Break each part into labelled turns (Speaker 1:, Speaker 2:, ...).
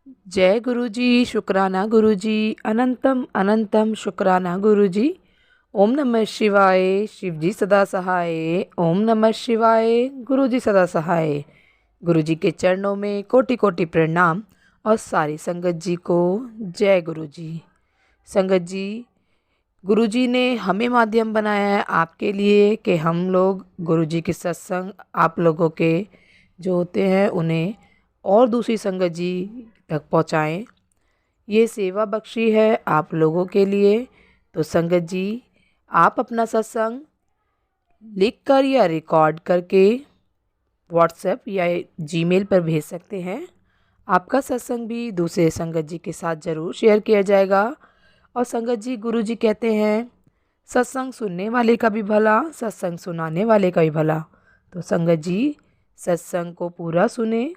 Speaker 1: जय गुरु जी, शुक्राना गुरु जी, अनंतम अनंतम शुक्राना गुरु जी। ओम नमः शिवाय, शिव जी सदा सहाय। ओम नमः शिवाय, गुरु जी सदा सहाय। गुरु जी के चरणों में कोटि कोटि प्रणाम और सारी संगत जी को जय गुरु जी। संगत जी, गुरु जी ने हमें माध्यम बनाया है आपके लिए कि हम लोग गुरु जी के सत्संग आप लोगों के जो होते हैं उन्हें और दूसरी संगत जी तक पहुँचाएँ। ये सेवा बख्शी है आप लोगों के लिए। तो संगत जी, आप अपना सत्संग लिख कर या रिकॉर्ड करके व्हाट्सएप या जीमेल पर भेज सकते हैं। आपका सत्संग भी दूसरे संगत जी के साथ ज़रूर शेयर किया जाएगा। और संगत जी, गुरु जी कहते हैं सत्संग सुनने वाले का भी भला, सत्संग सुनाने वाले का भी भला। तो संगत जी, सत्संग को पूरा सुने,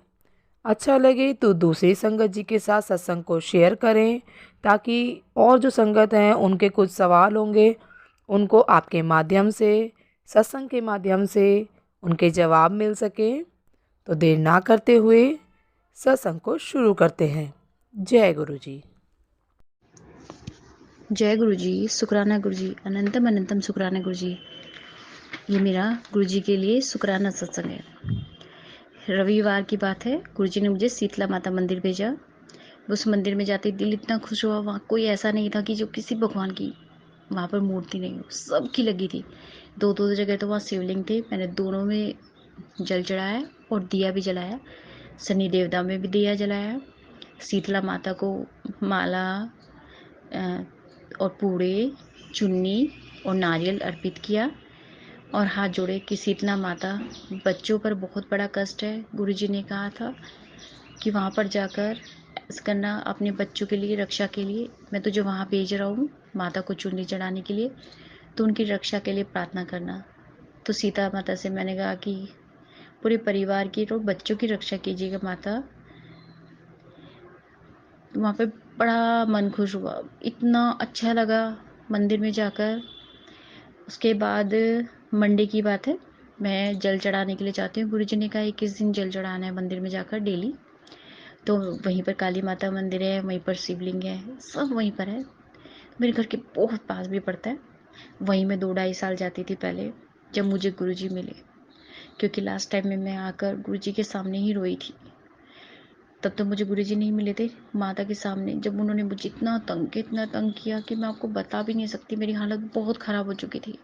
Speaker 1: अच्छा लगे तो दूसरी संगत जी के साथ सत्संग को शेयर करें, ताकि और जो संगत हैं उनके कुछ सवाल होंगे उनको आपके माध्यम से, सत्संग के माध्यम से उनके जवाब मिल सके। तो देर ना करते हुए सत्संग को शुरू करते हैं। जय गुरु जी।
Speaker 2: जय गुरु जी, शुक्राना गुरु जी, अनंतम अनंतम शुक्राना गुरु जी। ये मेरा गुरु जी के लिए शुक्राना सत्संग है। रविवार की बात है, गुरु जी ने मुझे शीतला माता मंदिर भेजा। उस मंदिर में जाते दिल इतना खुश हुआ। वहाँ कोई ऐसा नहीं था कि जो किसी भगवान की वहाँ पर मूर्ति नहीं हो, सबकी लगी थी। दो दो जगह तो वहाँ शिवलिंग थे। मैंने दोनों में जल चढ़ाया और दिया भी जलाया। शनि देवता में भी दिया जलाया। शीतला माता को माला और पूड़े, चुन्नी और नारियल अर्पित किया और हाथ जोड़े कि शीतला माता, बच्चों पर बहुत बड़ा कष्ट है। गुरुजी ने कहा था कि वहाँ पर जाकर ऐसा करना अपने बच्चों के लिए, रक्षा के लिए। मैं तुझे वहाँ भेज रहा हूँ माता को चुन्नी चढ़ाने के लिए, तो उनकी रक्षा के लिए प्रार्थना करना। तो सीता माता से मैंने कहा कि पूरे परिवार की और बच्चों की रक्षा कीजिएगा माता। वहाँ पे बड़ा मन खुश हुआ, इतना अच्छा लगा मंदिर में जाकर। उसके बाद मंडे की बात है, मैं जल चढ़ाने के लिए जाती हूँ। गुरुजी ने कहा 21 दिन जल चढ़ाना है मंदिर में जाकर डेली। तो वहीं पर काली माता मंदिर है, वहीं पर शिवलिंग है, सब वहीं पर है। मेरे घर के बहुत पास भी पड़ता है। वहीं मैं 2 ढाई साल जाती थी पहले, जब मुझे गुरुजी मिले। क्योंकि लास्ट टाइम में मैं आकर गुरुजी के सामने ही रोई थी। तब तो मुझे गुरुजी नहीं मिले थे। माता के सामने जब उन्होंने मुझे इतना तंग किया कि मैं आपको बता भी नहीं सकती। मेरी हालत बहुत ख़राब हो चुकी थी।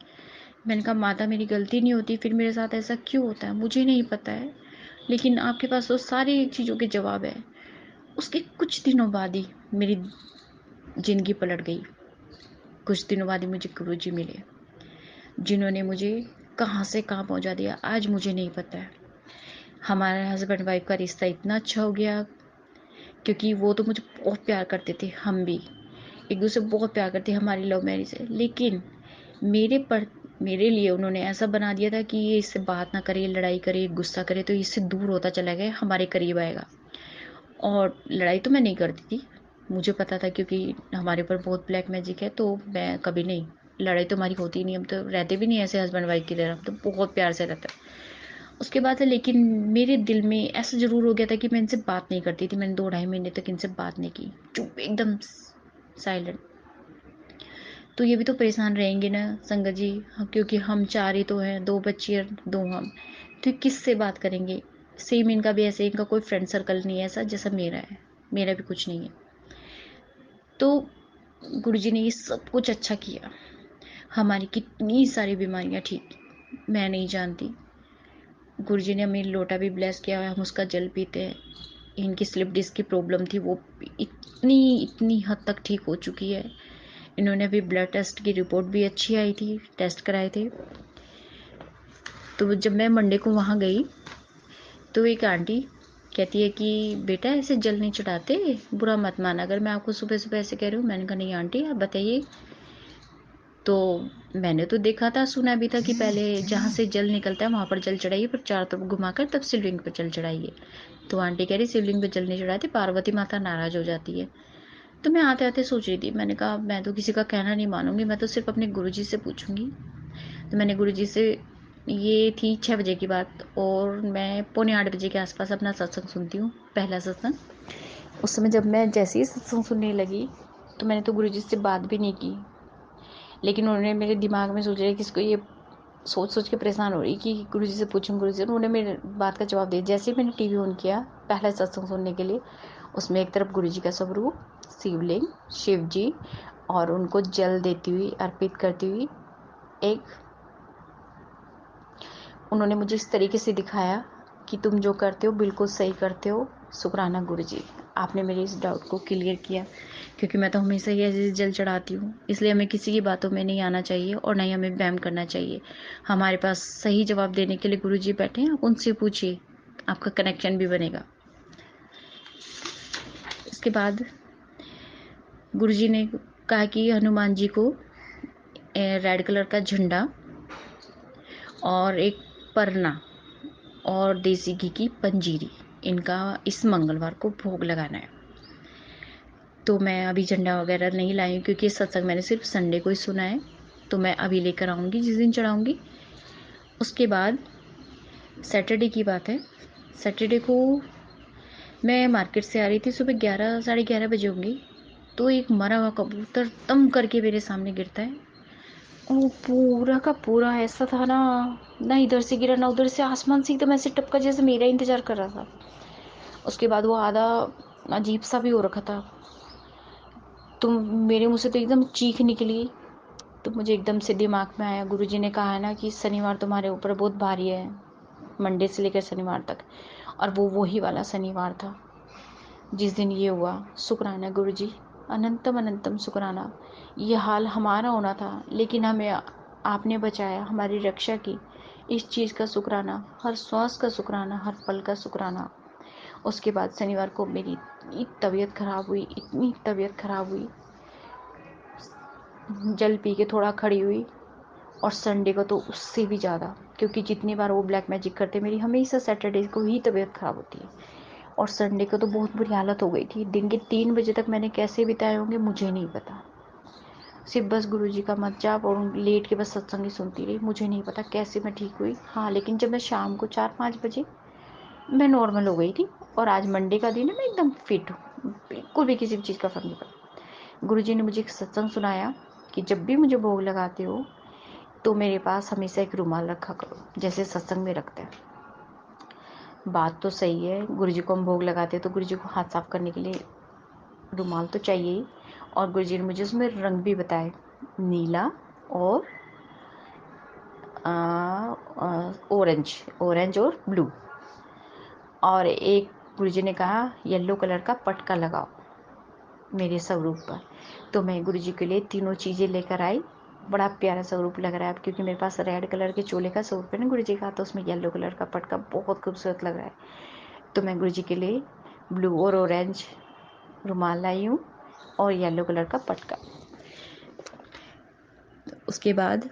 Speaker 2: मैंने कहा माता, मेरी गलती नहीं होती, फिर मेरे साथ ऐसा क्यों होता है? मुझे नहीं पता है, लेकिन आपके पास तो सारी चीज़ों के जवाब है। उसके कुछ दिनों बाद ही मेरी ज़िंदगी पलट गई। कुछ दिनों बाद ही मुझे गुरुजी मिले, जिन्होंने मुझे कहाँ से कहाँ पहुँचा दिया आज मुझे नहीं पता है। हमारे हस्बैंड वाइफ का रिश्ता इतना अच्छा हो गया, क्योंकि वो तो मुझे बहुत प्यार करते थे, हम भी एक दूसरे को बहुत प्यार करते। हमारी लव मैरिज है, लेकिन मेरे पर मेरे लिए उन्होंने ऐसा बना दिया था कि ये इससे बात ना करे, लड़ाई करे, गुस्सा करे तो इससे दूर होता चला गया, हमारे करीब आएगा। और लड़ाई तो मैं नहीं करती थी, मुझे पता था, क्योंकि हमारे ऊपर बहुत ब्लैक मैजिक है, तो मैं कभी नहीं, लड़ाई तो हमारी होती ही नहीं। हम तो रहते भी नहीं ऐसे हस्बैंड वाइफ की तरह, हम तो बहुत प्यार से रहते हैं। उसके बाद है, लेकिन मेरे दिल में ऐसा ज़रूर हो गया था कि मैं इनसे बात नहीं करती थी। मैंने 2 ढाई महीने तक इनसे बात नहीं की, चुप एकदम साइलेंट। तो ये भी तो परेशान रहेंगे ना संगत जी, क्योंकि हम चार ही तो हैं, 2 बच्ची और 2 हम, तो किससे बात करेंगे? सेम इनका भी ऐसे, इनका कोई फ्रेंड सर्कल नहीं है ऐसा जैसा मेरा है, मेरा भी कुछ नहीं है। तो गुरुजी ने ये सब कुछ अच्छा किया, हमारी कितनी सारी बीमारियां ठीक, मैं नहीं जानती। गुरुजी ने हमें लोटा भी ब्लेस किया है, हम उसका जल पीते हैं। इनकी स्लिप डिस्क की प्रॉब्लम थी, वो इतनी इतनी हद तक ठीक हो चुकी है। इन्होंने अभी ब्लड टेस्ट की रिपोर्ट भी अच्छी आई थी, टेस्ट कराए थे। तो जब मैं मंडे को वहाँ गई, तो एक आंटी कहती है कि बेटा ऐसे जल नहीं चढ़ाते, बुरा मत माना अगर मैं आपको सुबह सुबह ऐसे कह रही हूँ। मैंने कहा नहीं आंटी, आप बताइए। तो मैंने तो देखा था, सुना भी था कि पहले जहाँ से जल निकलता है वहाँ पर जल चढ़ाइए, पर चारों तरफ घुमाकर तब शिवलिंग पर जल चढ़ाइए। तो आंटी कह रही शिवलिंग पर जल नहीं चढ़ाते, पार्वती माता नाराज हो जाती है। तो मैं आते आते सोच रही थी, मैंने कहा मैं तो किसी का कहना नहीं मानूंगी, मैं तो सिर्फ अपने गुरुजी से पूछूंगी। तो मैंने गुरुजी से, ये थी 6 बजे की बात, और मैं 7:45 बजे के आसपास अपना सत्संग सुनती हूँ, पहला सत्संग। उस समय जब मैं जैसे ही सत्संग सुनने लगी तो मैंने तो गुरुजी से बात भी नहीं की, लेकिन उन्होंने मेरे दिमाग में सोच लिया कि इसको ये सोच सोच के परेशान हो रही कि गुरुजी से पूछूं गुरुजी से। उन्होंने मेरे बात का जवाब दिया। जैसे ही मैंने टीवी ऑन किया पहला सत्संग सुनने के लिए, उसमें एक तरफ गुरुजी का स्वरूप, शिवलिंग, शिव जी, और उनको जल देती हुई, अर्पित करती हुई एक, उन्होंने मुझे इस तरीके से दिखाया कि तुम जो करते हो बिल्कुल सही करते हो, शुक्राना गुरुजी, आपने मेरे इस डाउट को क्लियर किया। क्योंकि मैं तो हमेशा ही ऐसे जल चढ़ाती हूँ, इसलिए हमें किसी की बातों में नहीं आना चाहिए और नहीं हमें वहम करना चाहिए। हमारे पास सही जवाब देने के लिए गुरुजी बैठे हैं, आप उनसे पूछिए, आपका कनेक्शन भी बनेगा। इसके बाद गुरुजी ने कहा कि हनुमान जी को रेड कलर का झंडा और एक परना और देसी घी की पंजीरी, इनका इस मंगलवार को भोग लगाना है। तो मैं अभी झंडा वगैरह नहीं लाई हूँ क्योंकि सत्संग मैंने सिर्फ संडे को ही सुना है, तो मैं अभी लेकर आऊँगी जिस दिन चढ़ाऊँगी। उसके बाद सैटरडे की बात है। सैटरडे को मैं मार्केट से आ रही थी, सुबह 11 साढ़े 11 बजे होंगी, तो एक मरा हुआ कबूतर दम करके मेरे सामने गिरता है। वो पूरा का पूरा ऐसा था ना इधर से गिरा ना उधर से, आसमान से एकदम ऐसे टपका जैसे मेरा इंतजार कर रहा था। उसके बाद वो आधा अजीब सा भी हो रखा था, तो मेरे मुँह से तो एकदम चीख निकली। तो मुझे एकदम से दिमाग में आया, गुरुजी ने कहा है ना कि शनिवार तुम्हारे ऊपर बहुत भारी है, मंडे से लेकर शनिवार तक। और वो वही वाला शनिवार था जिस दिन ये हुआ। शुक्राना गुरुजी, अनंतम अनंतम शुक्राना। ये हाल हमारा होना था, लेकिन हमें आपने बचाया, हमारी रक्षा की। इस चीज़ का शुक्राना, हर श्वास का शुक्राना, हर पल का शुक्राना। उसके बाद शनिवार को मेरी इतनी तबीयत ख़राब हुई, इतनी तबीयत ख़राब हुई, जल पी के थोड़ा खड़ी हुई। और संडे को तो उससे भी ज़्यादा, क्योंकि जितनी बार वो ब्लैक मैजिक करते मेरी हमेशा सैटरडे को ही तबीयत ख़राब होती है। और संडे को तो बहुत बुरी हालत हो गई थी। दिन के 3 बजे तक मैंने कैसे बिताए होंगे मुझे नहीं पता। सिर्फ बस गुरुजी का मत जाप और लेट के बस सत्संग ही सुनती रही। मुझे नहीं पता कैसे मैं ठीक हुई। हाँ, लेकिन जब मैं शाम को 4-5 बजे मैं नॉर्मल हो गई थी। और आज मंडे का दिन है, मैं एकदम फिट हूँ, बिल्कुल भी किसी भी चीज़ का फ़र्क नहीं पड़ा। गुरुजी ने मुझे एक सत्संग सुनाया कि जब भी मुझे भोग लगाते हो तो मेरे पास हमेशा एक रुमाल रखा करो, जैसे सत्संग में रखते हैं। बात तो सही है, गुरुजी को हम भोग लगाते हैं तो गुरुजी को हाथ साफ करने के लिए रुमाल तो चाहिए ही। और गुरुजी ने मुझे उसमें रंग भी बताए, नीला और ऑरेंज, ऑरेंज और ब्लू। और एक गुरुजी ने कहा येलो कलर का पटका लगाओ मेरे स्वरूप पर। तो मैं गुरुजी के लिए तीनों चीज़ें लेकर आई। बड़ा प्यारा स्वरूप लग रहा है अब, क्योंकि मेरे पास रेड कलर के चोले का स्वरूप है ना गुरुजी का, तो उसमें येलो कलर का पटका बहुत खूबसूरत लग रहा है। तो मैं गुरुजी के लिए ब्लू और ऑरेंज रुमाल लाई हूँ और येलो कलर का पटका। उसके बाद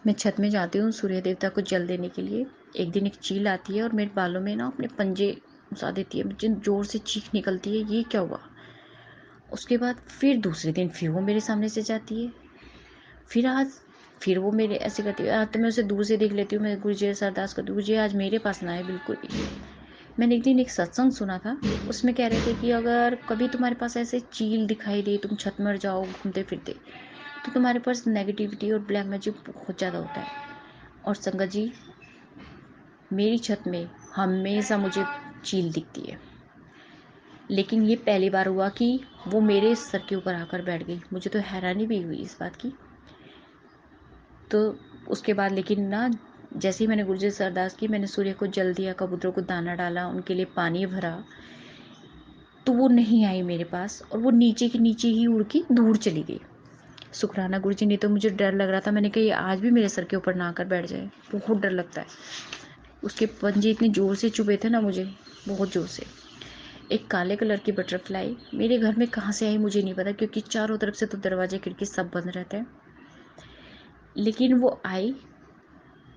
Speaker 2: मैं छत में जाती हूँ सूर्य देवता को जल देने के लिए। एक दिन एक चील आती है और मेरे बालों में ना अपने पंजे घुसा देती है, मुझे ज़ोर से चीख निकलती है, ये क्या हुआ। उसके बाद फिर दूसरे दिन फिर वो मेरे सामने से जाती है। फिर वो मेरे ऐसे करती है। तो मैं उसे दूर से देख लेती हूँ, मैं गुरुजी से अरदास करती हूँ, गुरुजी आज मेरे पास ना आए बिल्कुल भी। मैंने एक दिन एक सत्संग सुना था, उसमें कह रहे थे कि अगर कभी तुम्हारे पास ऐसे चील दिखाई दे, तुम छत में जाओ घूमते फिरते, तो तुम्हारे पास नेगेटिविटी और ब्लैक मैजिक बहुत ज़्यादा होता है। और संगत जी, मेरी छत में हमेशा मुझे चील दिखती है, लेकिन ये पहली बार हुआ कि वो मेरे सर के ऊपर आकर बैठ गई। मुझे तो हैरानी भी हुई इस बात की। तो उसके बाद लेकिन ना, जैसे ही मैंने गुरुजी से अरदास की, मैंने सूर्य को जल दिया, कबूतरों को दाना डाला, उनके लिए पानी भरा, तो वो नहीं आई मेरे पास और वो नीचे की नीचे ही उड़ के दूर चली गई। शुक्राना गुरुजी, नहीं तो मुझे डर लग रहा था। मैंने कहा ये आज भी मेरे सर के ऊपर ना आकर बैठ जाए, बहुत डर लगता है। उसके पंजे इतने ज़ोर से चुभे थे ना मुझे, बहुत ज़ोर से। एक काले कलर की बटरफ्लाई मेरे घर में कहाँ से आई मुझे नहीं पता, क्योंकि चारों तरफ से तो दरवाजे खिड़की सब बंद रहते हैं। लेकिन वो आई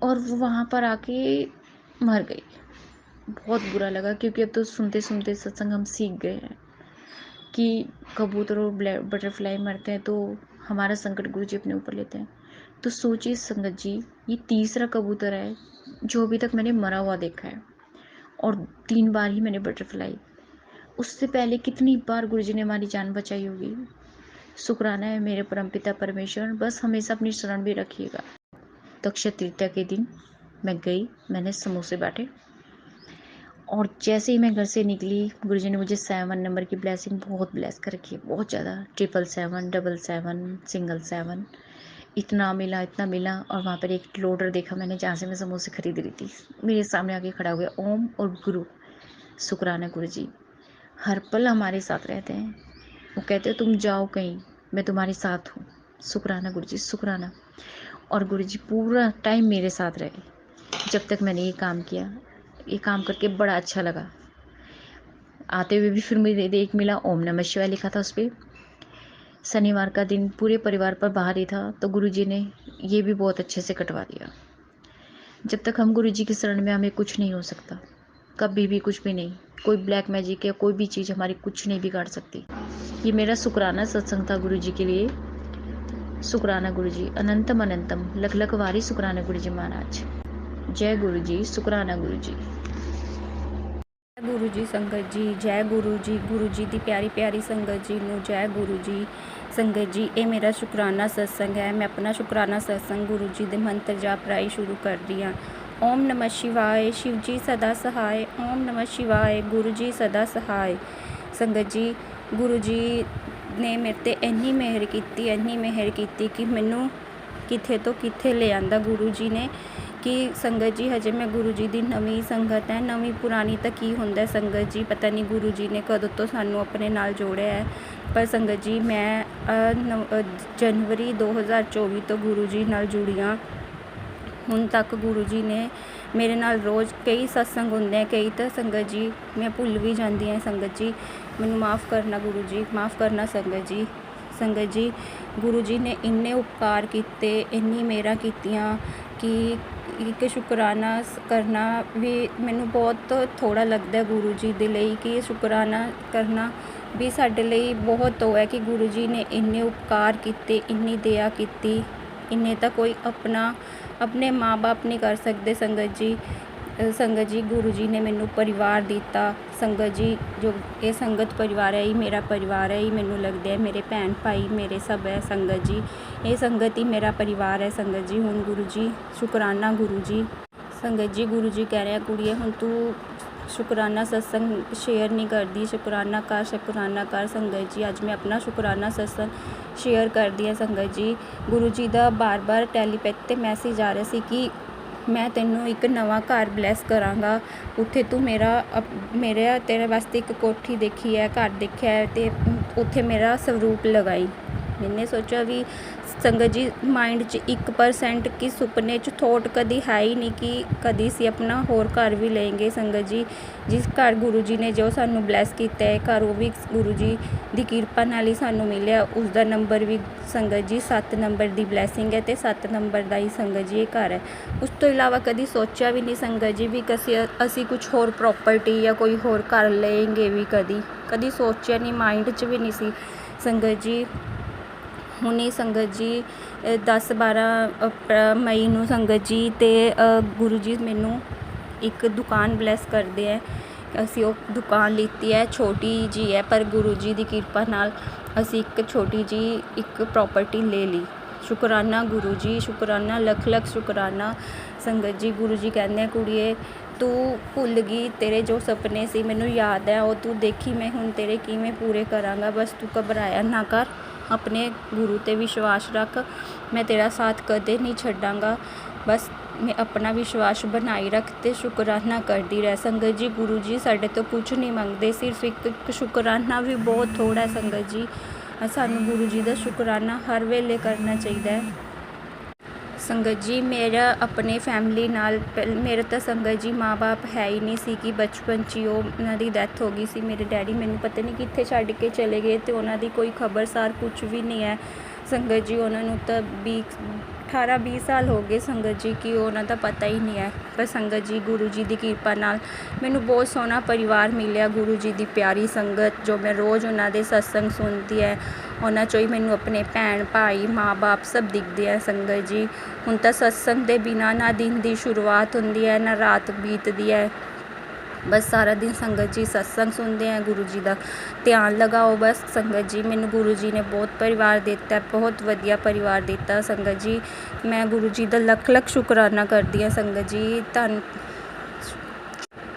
Speaker 2: और वो वहाँ पर आके मर गई। बहुत बुरा लगा, क्योंकि अब तो सुनते सुनते सत्संग हम सीख गए हैं कि कबूतर और बटरफ्लाई मरते हैं तो हमारा संकट गुरुजी अपने ऊपर लेते हैं। तो सोचिए संगत जी, ये तीसरा कबूतर है जो अभी तक मैंने मरा हुआ देखा है, और 3 बार ही मैंने बटरफ्लाई उससे पहले कितनी बार गुरुजी ने हमारी जान बचाई होगी। शुक्राना है मेरे परमपिता परमेश्वर, बस हमेशा अपनी शरण भी रखिएगा। तो अक्षय तृतीया के दिन मैं गई, मैंने समोसे बांटे और जैसे ही मैं घर से निकली, गुरुजी ने मुझे 7 नंबर की ब्लेसिंग बहुत ब्लेस कर रखी है, बहुत ज़्यादा। 777, 777, सिंगल 7 इतना मिला, इतना मिला। और वहाँ पर एक लोडर देखा मैंने जहाँ से मैं समोसे खरीद रही थी, मेरे सामने आके खड़ा हो गया। ओम और गुरु, शुक्राना गुरुजी हर पल हमारे साथ रहते हैं। वो कहते हैं तुम जाओ कहीं, मैं तुम्हारे साथ हूँ। शुक्राना गुरुजी, शुक्राना। और गुरुजी पूरा टाइम मेरे साथ रहे जब तक मैंने ये काम किया। ये काम करके बड़ा अच्छा लगा। आते हुए भी फिर मुझे एक मिला, ओम नमः शिवाय लिखा था उस पर। शनिवार का दिन पूरे परिवार पर बाहर ही था, तो गुरुजी ने ये भी बहुत अच्छे से कटवा दिया। जब तक हम गुरुजी की शरण में, हमें कुछ नहीं हो सकता, कभी भी कुछ भी नहीं। कोई ब्लैक मैजिक या कोई भी चीज़ हमारी कुछ नहीं बिगाड़ सकती। ये मेरा शुक्राना सत्संग था गुरुजी के लिए। शुक्राना गुरुजी, अनंतम अनंतम लख लख वारी शुक्राना गुरुजी महाराज। जय गुरुजी, शुक्राना गुरुजी।
Speaker 3: गुरु जी संगत जी, जय गुरु जी दी प्यारी प्यारी संगत जी नूं जय गुरु जी। संगत जी, ये मेरा शुकराना सत्संग है। मैं अपना शुकराना सत्संग गुरु जी दे मंत्र जाप राही शुरू कर दी हाँ। ओम नमः शिवाय, शिव जी सदा सहाय। ओम नमः शिवाय, गुरु जी सदा सहाय। संगत जी, गुरु जी ने मेरे ते इन्नी मेहर कीती कि मैनू किथे तो किथे ले आंदा गुरु जी ने। कि संगत जी, हजे मैं गुरु जी दी नवीं संगत है। नवीं पुरानी तो की हुंदा संगत जी, पता नहीं गुरु जी ने कदों तो सानू अपने नाल जोड़िया है। पर संगत जी, मैं जनवरी 2024 तो गुरु जी नाल जुड़ी हाँ। हुण तक गुरु जी ने मेरे नाल रोज़ कई सत्संग होंदे हैं, कई तो संगत जी मैं भुल भी जाती हाँ। संगत जी मैनू माफ़ करना गुरु जी, माफ़ करना संगत जी। संगत जी, गुरु जी ने इन्ने उपकार किते, इन्नी मेहरां कीतियां कि एक शुकराना करना भी मैनू बहुत थोड़ा लगता है गुरु जी दे लई। कि शुकराना करना भी साडे लई बहुत हो है कि गुरु जी ने इन्ने उपकार किते, इन्नी दया कीती। इन्ने तो कोई अपने माँ बाप नहीं कर सकते संगत जी। संगत जी, गुरु जी ने मैनू परिवार दिता। संगत जी, जो ये संगत परिवार है, ये मेरा परिवार है, ये मैनू लगता है मेरे भैन भाई मेरे सब है। संगत जी, ये संगत ही मेरा परिवार है। संगत जी, हुण गुरु जी शुकराना गुरु जी। संगत जी, गुरु जी कह रहे हैं कुड़िए हुण तू शुकराना सत्संग शेयर नहीं करती, शुकराना कर संगत जी। अज मैं अपना शुकराना सत्संग शेयर कर दिया संगत जी। गुरु जी का बार बार टैलीपैथ ते मैसेज आ रहा सी कि मैं तेनों एक नवा घर ब्लैस करांगा, उत्थे तू मेरे तेरे वास्ते एक कोठी देखी है, घर देखा है, तो उत्थे मेरा स्वरूप लगाई। मैंने सोचा भी संगत जी माइंड च 1% की सुपने च थॉट कदी है ही नहीं कि कदी सी अपना होर घर भी लेंगे। संगत जी, जिस घर गुरु जी ने जो सानू ब्लैस किया है घर, वो भी गुरु जी दी किरपा नाल ही सानू मिलिया। उसका नंबर भी संगत जी 7 नंबर की ब्लैसिंग है, तो 7 नंबर का ही संगत जी ये घर है। उस तो इलावा कदी सोचा भी नहीं संगत जी भी असी कुछ होर प्रॉपर्टी या कोई होर घर लेंगे भी, कदी सोचा नहीं, माइंड च भी नहीं सी संगत जी। हुणे संगत जी 10-12 मई नूं संगत जी ते गुरु जी मैनू एक दुकान ब्लैस करते हैं। असी वो दुकान लीती है, छोटी जी है, पर गुरु जी की किरपा नाल असी एक छोटी जी एक प्रॉपर्टी ले ली। शुकराना गुरु जी, शुकराना लख लख शुकराना संगत जी। गुरु जी कहते हैं कुड़िए तू भुल गई, तेरे जो सपने सी मैनू याद है, वो तू देखी मैं हुण तेरे किवें पूरे करांगा। बस तू घबराया ना कर, अपने गुरु ते विश्वास रख, मैं तेरा साथ कदे नहीं छड्डांगा। बस मैं अपना विश्वास बनाई रख ते शुकराना करती रह। संगत जी, गुरु जी साडे तो कुछ नहीं मंगते, सिर्फ एक शुकराना भी बहुत थोड़ा है संगत जी। सानू गुरु जी का शुकराना हर वेले करना चाहिए। संगत जी, मेरा अपने फैमिली नाल मेरे तो संगत जी माँ बाप है ही नहीं सी कि बचपन च ही उन्हों की डैथ हो गई सी। मेरे डैडी मैनू पता नहीं कित्थे छड्ड के चले गए, तो उन्होंने कोई खबरसार कुछ भी नहीं है संगत जी। उन्होंने तो 18-20 साल हो गए संगत जी कि उन्होंने पता ही नहीं है। पर संगत जी, गुरु जी की किरपा नाल मैनू बहुत सोहना परिवार मिलिया। गुरु जी की प्यारी संगत जो मैं रोज़ उन्होंने सत्संग सुनती है, उन्होंने चो ही मैनू अपने भैन भाई माँ बाप सब दिखते हैं संगत जी। हुण तो सत्संग के बिना ना दिन की शुरुआत होंदी है ना रात बीतती है। बस सारा दिन संगत जी सत्संग सुनते हैं, गुरु जी का ध्यान लगाओ। बस संगत जी, मैनू गुरु जी ने बहुत परिवार दिता, बहुत वधिया परिवार दिता संगत जी। मैं गुरु जी का लख लख शुकराना करदी हाँ संगत जी। धन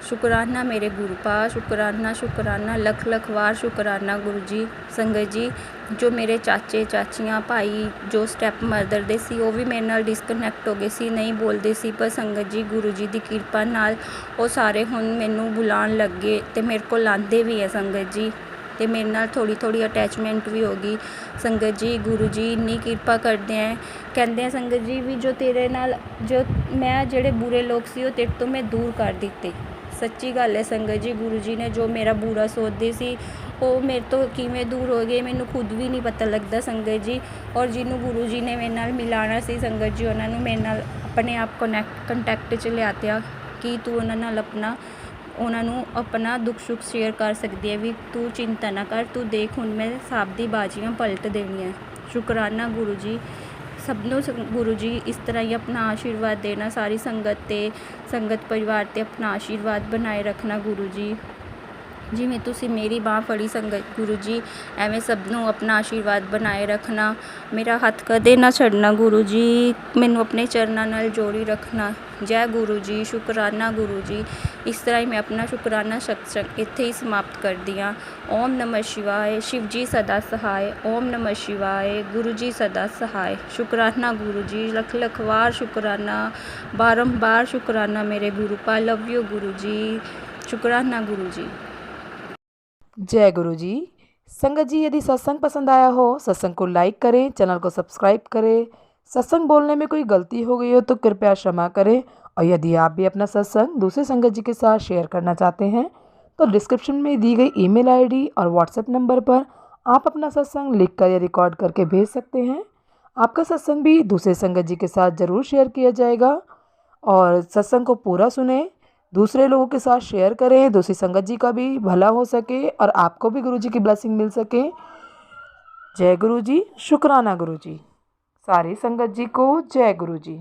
Speaker 3: शुकराना मेरे गुरु पा, शुकराना शुकराना लख लख वार शुकराना गुरु जी। संगत जी, जो मेरे चाचे चाचियाँ भाई जो स्टैप मदर दे सी वो भी मेरे नाल डिसकनैक्ट हो गए सी, नहीं बोलते सी, पर संगत जी गुरु जी की किरपा नाल वो सारे हुण मैनू बुलाण लग गए ते मेरे को लांदे भी है संगत जी, ते मेरे नाल थोड़ी थोड़ी अटैचमेंट भी हो गई संगत जी। गुरु जी इन्नी किरपा करते हैं, कहते हैं संगत जी भी जो तेरे नाल जो मैं जेड़े बुरे लोग सी वो तेरे तो मैं दूर कर दिते। सच्ची गल है संगत जी, गुरु जी ने जो मेरा बुरा सोचते सी वो मेरे तो किवें दूर हो गए मैनू खुद भी नहीं पता लगता संगत जी। और जिन्हों गुरु जी ने मेरे नाल मिलाना सी संगत जी, उन्होंने मेरे नाल अपने आप कंटैक्ट च लिया कि तू उन्होंने नाल उन्होंने अपना दुख सुख शेयर कर सकती है भी, तू चिंता ना कर, तू देख हुण मैं सब दी बाजियां पलट देनियां। शुकराना गुरु जी, सबनों गुरु जी इस तरह ही अपना आशीर्वाद देना, सारी संगत ते संगत परिवार ते अपना आशीर्वाद बनाए रखना गुरु जी। जिवें तुसीं मेरी बांह फड़ी संगत गुरु जी, एवें सबनों अपना आशीर्वाद बनाए रखना, मेरा हथ कदे ना छड्डना गुरु जी, मैनू अपने चरनां नाल जोड़ी रखना। जय गुरु जी, शुकराना गुरु जी। इस तरह ही मैं अपना शुकराना सत्संग इत्थे ही समाप्त करदी हाँ। ओम नमः शिवाय, शिव जी सदा सहाय। ओम नमः शिवाय, गुरु जी सदा सहाय। शुकराना गुरु जी, लख लख वार शुकराना, बारंबार शुकराना मेरे गुरु पा। लव यू गुरु जी, शुकराना गुरु जी।
Speaker 1: जय गुरु जी। संगत जी, यदि सत्संग पसंद आया हो सत्संग को लाइक करें, चैनल को सब्सक्राइब करें। सत्संग बोलने में कोई गलती हो गई हो तो कृपया क्षमा करें। और यदि आप भी अपना सत्संग दूसरे संगत जी के साथ शेयर करना चाहते हैं तो डिस्क्रिप्शन में दी गई ईमेल आईडी और व्हाट्सएप नंबर पर आप अपना सत्संग लिखकर या रिकॉर्ड करके भेज सकते हैं। आपका सत्संग भी दूसरे संगत जी के साथ ज़रूर शेयर किया जाएगा। और सत्संग को पूरा सुने, दूसरे लोगों के साथ शेयर करें, दूसरी संगत जी का भी भला हो सके और आपको भी गुरु जी की ब्लेसिंग मिल सके। जय गुरु जी, शुकराना गुरु जी। सारी संगत जी को जय गुरु जी।